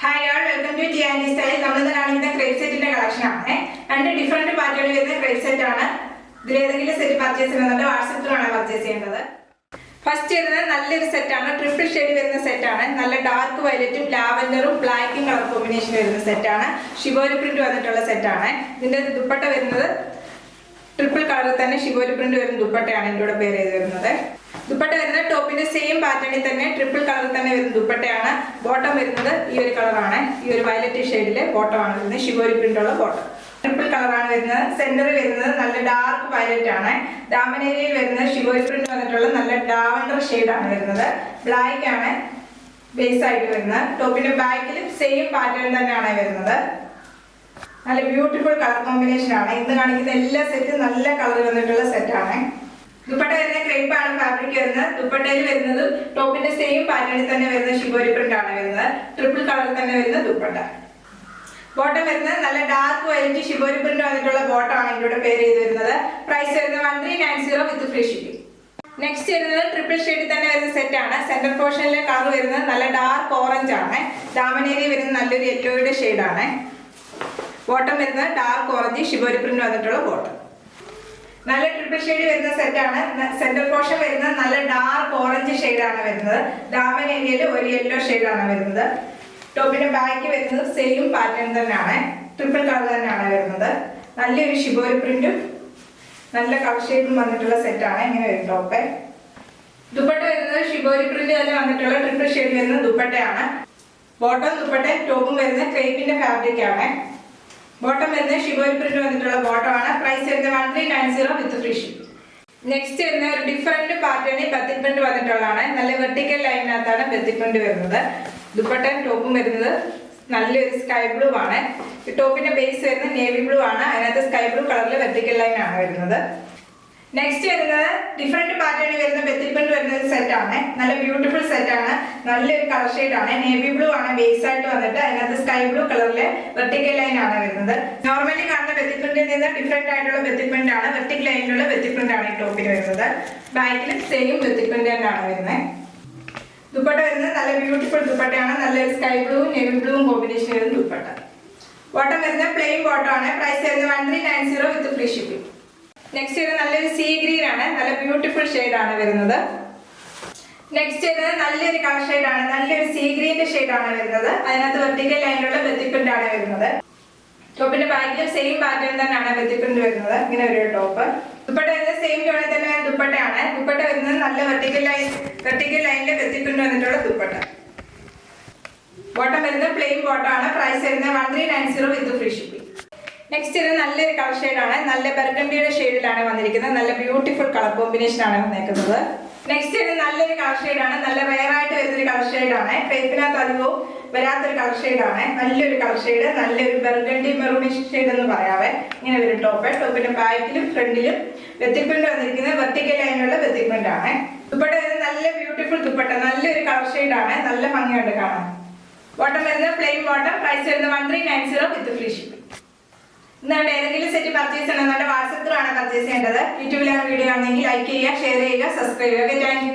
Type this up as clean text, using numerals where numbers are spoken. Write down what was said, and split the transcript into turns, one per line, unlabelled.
Hi all, welcome to G&D Style. നമ്മൾ ഇന്ന് കാണിക്കുന്ന ക്രേപ്പ് സെറ്റിന്റെ കളക്ഷൻ ആണ്. രണ്ട് ഡിഫറെന്റ് പാറ്റേണിൽ വരുന്ന ക്രേപ്പ് സെറ്റ് ആണ്. ഇതിൽ ഏതെങ്കിലും സെറ്റ് പർച്ചേസ് ചെയ്യുന്നുണ്ട് വാട്സ്ആപ്പ് ത്രൂ ആണ് പർച്ചേസ് ചെയ്യുന്നത്. ഫസ്റ്റ് വരുന്നത് നല്ലൊരു സെറ്റ് ആണ്. ട്രിപ്പിൾ ഷെയ്ഡ് വരുന്ന സെറ്റ് ആണ്. നല്ല ഡാർക്ക് വയലറ്റും ലാവൻഡറും ബ്ലാക്കും കളർ കോമ്പിനേഷൻ വരുന്ന സെറ്റ് ആണ്. ഷിബോരി പ്രിന്റ് വന്നിട്ടുള്ള സെറ്റ് ആണ്. ഇതിന്റെ ദുപ്പട്ട വരുന്നത് ട്രിപ്പിൾ കളറിൽ തന്നെ ഷിബോരി പ്രിന്റ് വരുന്ന ദുപ്പട്ടയാണ് ഇതിലൂടെ പേര് ചെയ്ത് വരുന്നത്. ദുപ്പട്ട വരുന്നത് ടോപ്പിന്റെ സെയിം പാറ്റേണിൽ തന്നെ ട്രിപ്പിൾ കളറിൽ തന്നെ വരുന്ന ദുപ്പട്ടയാണ്. ബോട്ടം വരുന്നത് ഈ ഒരു കളറാണ്. ഈ ഒരു വയലറ്റ് ഷെയ്ഡിലെ ബോട്ടം ആണ് വരുന്നത്. ഷിബോരി പ്രിന്റ് ഉള്ള ബോട്ടം ട്രിപ്പിൾ കളറാണ് വരുന്നത്. സെന്ററിൽ വരുന്നത് നല്ല ഡാർക്ക് വയലറ്റ് ആണ്. ഡാമനേരിയയിൽ വരുന്നത് ഷിബോരി പ്രിന്റ് വന്നിട്ടുള്ള നല്ല ലാവൻഡർ ഷെയ്ഡാണ് വരുന്നത്. ബ്ലാക്ക് ആണ് ബേസ് ആയിട്ട് വരുന്നത്. ടോപ്പിന്റെ ബാക്കിലും സെയിം പാറ്റേൺ തന്നെയാണ് വരുന്നത്. നല്ല ബ്യൂട്ടിഫുൾ കളർ കോമ്പിനേഷൻ ആണ്. ഇന്ന് കാണിക്കുന്ന എല്ലാ സെറ്റും നല്ല കളർ വന്നിട്ടുള്ള സെറ്റാണ്. ദുപ്പട്ട വരുന്ന ക്രേപ്പ് ആണ് ഫാബ്രിക് വരുന്നത്. ദുപ്പട്ടയിൽ വരുന്നത് ടോപ്പിന്റെ സെയിം പാറ്റേണിൽ തന്നെ വരുന്ന ഷിബോരി പ്രിന്റ് ആണ് വരുന്നത്. ട്രിപ്പിൾ കളറിൽ തന്നെ വരുന്ന ദുപ്പട്ട. ബോട്ടം വരുന്നത് നല്ല ഡാർക്ക് വൈറ്റ് ഷിബോരി പ്രിന്റ് വന്നിട്ടുള്ള ബോട്ടം ആണ് ഇതിലൂടെ പേര് ചെയ്ത് വരുന്നത്. പ്രൈസ് വരുന്നത് 1390 വിത്ത് ഫ്രീ ഷിപ്പിംഗ്. നെക്സ്റ്റ് വരുന്നത് ട്രിപ്പിൾ ഷെയ്ഡിൽ തന്നെ വരുന്ന സെറ്റ് ആണ്. സെന്റർ പോർഷനിലെ കളർ വരുന്നത് നല്ല ഡാർക്ക് ഓറഞ്ച് ആണ്. ഡാമനേരി വരുന്നത് നല്ലൊരു യെല്ലോയുടെ ഷെയ്ഡാണ്. ബോട്ടം വരുന്നത് ഡാർക്ക് ഓറഞ്ച് ഷിബോരി പ്രിന്റ് വന്നിട്ടുള്ള ബോട്ടം. നല്ല ട്രിപ്പിൾ ഷെയ്ഡ് വരുന്ന സെറ്റ് ആണ്. സെന്റർ പോർഷൻ വരുന്നത് നല്ല ഡാർക്ക് ഓറഞ്ച് ഷെയ്ഡാണ് വരുന്നത്. ഡാമൻ ഏരിയയിൽ ഒരു യെല്ലോ ഷെയ്ഡാണ് വരുന്നത്. ടോപ്പിന്റെ ബാക്ക് വരുന്നത് സെയിം പാറ്റേൺ തന്നെയാണ്. ട്രിപ്പിൾ കളർ തന്നെയാണ് വരുന്നത്. നല്ലൊരു ഷിബോരി പ്രിന്റും നല്ല കളർ ഷെയ്ഡും വന്നിട്ടുള്ള സെറ്റാണ്. ഇങ്ങനെ വരും ടോപ്പ്. ദുപ്പട്ട വരുന്നത് ഷിബോരി പ്രിന്റ് തന്നെ വന്നിട്ടുള്ള ട്രിപ്പിൾ ഷെയ്ഡ് വരുന്ന ദുപ്പട്ടയാണ്. ബോട്ടം ദുപ്പട്ട ടോപ്പും വരുന്ന ക്രേപ്പിന്റെ ഫാബ്രിക് ആണ്. ബോട്ടം വരുന്നത് ഷിബോരി പ്രിന്റ് വന്നിട്ടുള്ള ബോട്ടം ആണ്. പ്രൈസ് വരുന്നത് 1390 വിത്ത് ഫ്രീ ഷിപ്പിംഗ്. നെക്സ്റ്റ് വരുന്ന ഒരു ഡിഫറെന്റ് പാറ്റേണിൽ ബത്തിക് പ്രിന്റ് വന്നിട്ടുള്ളതാണ്. നല്ല വെർട്ടിക്കൽ ലൈനിനകത്താണ് ബത്തിക് പ്രിന്റ് വരുന്നത്. ദുപ്പട്ടയും ടോപ്പും വരുന്നത് നല്ലൊരു സ്കൈ ബ്ലൂ ആണ്. ടോപ്പിന്റെ ബേസ് വരുന്നത് നേവി ബ്ലൂ ആണ്. അതിനകത്ത് സ്കൈ ബ്ലൂ കളറിൽ വെർട്ടിക്കൽ ലൈൻ ആണ് വരുന്നത്. നെക്സ്റ്റ് വരുന്നത് ഡിഫറെന്റ് പാറ്റേണിൽ വരുന്ന ബത്തിക് പ്രിന്റ് വരുന്ന ഒരു സെറ്റ് ആണ്. നല്ല ബ്യൂട്ടിഫുൾ സെറ്റ് ആണ്. നല്ലൊരു കളർ ഷെയ്ഡ് ആണ്. നേവി ബ്ലൂ ആണ് ബേസ് ആയിട്ട് വന്നിട്ട് അതിനകത്ത് സ്കൈ ബ്ലൂ കളറിലെ വെർട്ടിക്കൽ ലൈൻ ആണ് വരുന്നത്. നോർമലി കാണുന്ന ബത്തിക് പ്രിന്റിൽ നിന്ന് ഡിഫറെന്റ് ആയിട്ടുള്ള ബത്തിക് പ്രിന്റ് ആണ്. വെർട്ടിക്കൽ ലൈനിലുള്ള ബത്തിക് പ്രിന്റ് ആണ് ഈ ടോപ്പിന് വരുന്നത്. ബാക്കിൽ സെയിം ബത്തിക് പ്രിന്റ് തന്നെയാണ് വരുന്നത്. ദുപ്പട്ട വരുന്നത് നല്ല ബ്യൂട്ടിഫുൾ ദുപ്പട്ടയാണ്. നല്ലൊരു സ്കൈ ബ്ലൂവും നേവി ബ്ലൂവും കോമ്പിനേഷൻ വരുന്ന ദുപ്പട്ട. ബോട്ടം വരുന്നത് പ്ലെയിൻ ബോട്ടം ആണ്. പ്രൈസ് വരുന്നത് 1390 വിത്ത് ഫ്രീ ഷിപ്പിംഗ്. നെക്സ്റ്റ് വരുന്നത് നല്ലൊരു സീ ഗ്രീൻ ആണ്. നല്ല ബ്യൂട്ടിഫുൾ ഷെയ്ഡ് ആണ് വരുന്നത്. നെക്സ്റ്റ് വരുന്നത് നല്ലൊരു കളർ ഷെയ്ഡ് ആണ്. നല്ലൊരു സീ ഗ്രീന്റെ ഷെയ്ഡ് ആണ് വരുന്നത്. അതിനകത്ത് വെർട്ടിക്കൽ ലൈനിലുള്ള ബത്തിക് പ്രിന്റ് ആണ് വരുന്നത്. ടോപ്പിന്റെ ബാക്കിലും സെയിം പാറ്റേൺ തന്നെയാണ് ബത്തിക് പ്രിന്റ് വരുന്നത്. ഇങ്ങനെ ഒരു ടോപ്പ്. ദുപ്പട്ട വരുന്നത് സെയിം ടോണിൽ തന്നെ ദുപ്പട്ടയാണ്. ദുപ്പട്ട വരുന്നത് നല്ല വെർട്ടിക്കൽ ലൈനിലെ ബത്തിക് പ്രിന്റ് വന്നിട്ടുള്ള ദുപ്പട്ട. ബോട്ടം വരുന്നത് പ്ലെയിൻ ബോട്ടം ആണ്. പ്രൈസ് വരുന്നത് 1390 വിത്ത് ഫ്രീ ഷിപ്പിംഗ്. നെക്സ്റ്റ് ഇത് നല്ലൊരു കളർ ഷെയ്ഡാണ്. നല്ല ബർഗണ്ടിയുടെ ഷെയ്ഡിലാണ് വന്നിരിക്കുന്നത്. നല്ല ബ്യൂട്ടിഫുൾ കളർ കോമ്പിനേഷൻ ആണ് വന്നേക്കുന്നത്. നെക്സ്റ്റ് ഇത് നല്ലൊരു കളർ ഷെയ്ഡാണ്. നല്ല റെയർ ആയിട്ട് വരുന്നൊരു കളർ ഷെയ്ഡാണ്. ക്രേപ്പിനകത്ത് അധികവും വരാത്തൊരു കളർ ഷെയ്ഡാണ്. നല്ലൊരു കളർ ഷെയ്ഡ്. നല്ലൊരു ബർഗണ്ടി മെറൂണിഷ് ഷെയ്ഡ് എന്ന് പറയാവേ. ഇങ്ങനെ ഒരു ടോപ്പ്. ടോപ്പിന്റെ ബാക്കിലും ഫ്രണ്ടിലും ബത്തിക് പ്രിന്റ് വന്നിരിക്കുന്നത് വെർട്ടിക്കൽ ലൈനിലുള്ള ബത്തിക് പ്രിന്റ് ആണ്. ദുപ്പട്ട വരുന്നത് നല്ല ബ്യൂട്ടിഫുൾ ദുപ്പട്ട. നല്ലൊരു കളർ ഷെയ്ഡാണ്. നല്ല ഭംഗിയുണ്ട് കാണാൻ. ബോട്ടം വരുന്നത് പ്ലെയിൻ ബോട്ടം. പ്രൈസ് വരുന്നത് 1390 വിത്ത് ഫ്രീ ഷിപ്പിംഗ്. ഇന്നാണ്ട് ഏതെങ്കിലും സെറ്റ് പർച്ചേസ് ചെയ്യണമെന്നുണ്ട് വാട്സ്ആപ്പ് ത്രൂ ആണ് പർച്ചേസ് ചെയ്യേണ്ടത്. യൂട്യൂബിലാണ് വീഡിയോ ആണെങ്കിൽ ലൈക്ക് ചെയ്യുക, ഷെയർ ചെയ്യുക, സബ്സ്ക്രൈബ് ചെയ്യുക. Thank U.